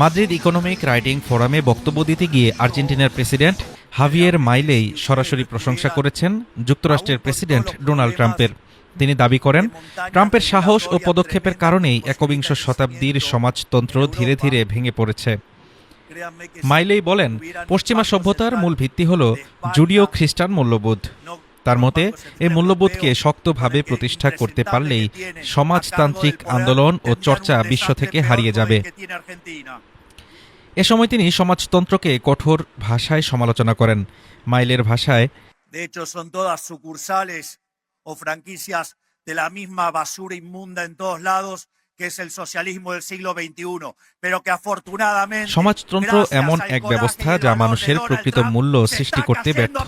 Madrid economic writing ফোরামে বক্তব্য দিতে গিয়ে আর্জেন্টিনার প্রেসিডেন্ট হাভিয়ের মাইলেই সরাসরি প্রশংসা করেছেন যুক্তরাষ্ট্রের প্রেসিডেন্ট ডোনাল্ড ট্রাম্পের। তিনি দাবি করেন, ট্রাম্পের সাহস ও পদক্ষেপের কারণেই একবিংশ শতাব্দীর সমাজতন্ত্র ধীরে ধীরে ভেঙে পড়েছে। মাইলেই বলেন, পশ্চিমা সভ্যতার মূল ভিত্তি হল জুডিও খ্রিস্টান মূল্যবোধ। তার মতে এই মূল্যবোধকে শক্তভাবে প্রতিষ্ঠা করতে পারলেই সমাজতান্ত্রিক আন্দোলন ও চর্চা বিশ্ব থেকে হারিয়ে যাবে। এ সময় তিনি সমাজতন্ত্রকে কঠোর ভাষায় সমালোচনা করেন। মাইলের ভাষায়, সমাজতন্ত্র এমন এক ব্যবস্থা যা মানুষের প্রকৃত মূল্য সৃষ্টি করতে ব্যর্থ।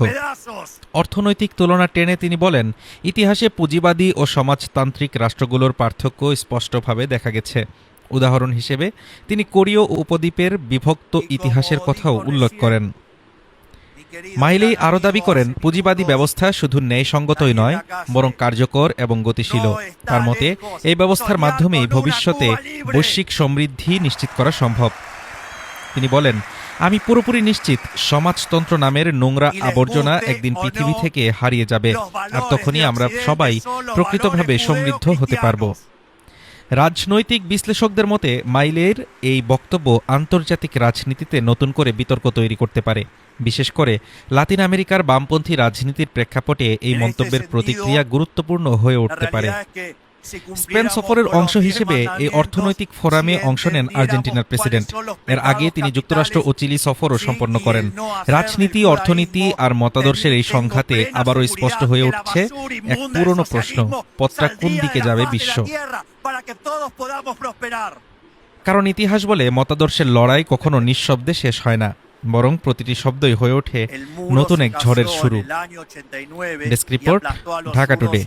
অর্থনৈতিক তুলনা টেনে তিনি বলেন, ইতিহাসে পুঁজিবাদী ও সমাজতান্ত্রিক রাষ্ট্রগুলোর পার্থক্য স্পষ্টভাবে দেখা গেছে। উদাহরণ হিসেবে তিনি কোরীয় উপদ্বীপের বিভক্ত ইতিহাসের কথাও উল্লেখ করেন। মাইলেই আরও দাবি করেন, পুঁজিবাদী ব্যবস্থা শুধু ন্যায়সঙ্গতই নয়, বরং কার্যকর এবং গতিশীল। তার মতে এই ব্যবস্থার মাধ্যমেই ভবিষ্যতে বৈশ্বিক সমৃদ্ধি নিশ্চিত করা সম্ভব। তিনি বলেন, আমি পুরোপুরি নিশ্চিত সমাজতন্ত্র নামের নোংরা আবর্জনা একদিন পৃথিবী থেকে হারিয়ে যাবে, আর তখনই আমরা সবাই প্রকৃতভাবে সমৃদ্ধ হতে পারব। রাজনৈতিক বিশ্লেষকদের মতে মাইলের এই বক্তব্য আন্তর্জাতিক রাজনীতিতে নতুন করে বিতর্ক তৈরি করতে পারে। বিশেষ করে লাতিন আমেরিকার বামপন্থী রাজনীতির প্রেক্ষাপটে এই মন্তব্যের প্রতিক্রিয়া গুরুত্বপূর্ণ হয়ে উঠতে পারে। স্পেন সফরের অংশ হিসেবে এই অর্থনৈতিক ফোরামে অংশ নেন আর্জেন্টিনার প্রেসিডেন্ট। এর আগে তিনি যুক্তরাষ্ট্র ও চিলি সফরও সম্পন্ন করেন। রাজনীতি, অর্থনীতি আর মতাদর্শের এই সংঘাতে আবারও স্পষ্ট হয়ে উঠছে এক পুরনো প্রশ্ন, পথটা কোন দিকে যাবে বিশ্ব? কারণ ইতিহাস বলে, মতাদর্শের লড়াই কখনো নিঃশব্দে শেষ হয় না, বরং প্রতিটি শব্দই হয়ে ওঠে নতুন এক ঝড়ের শুরু। Desk report, Dhaka today.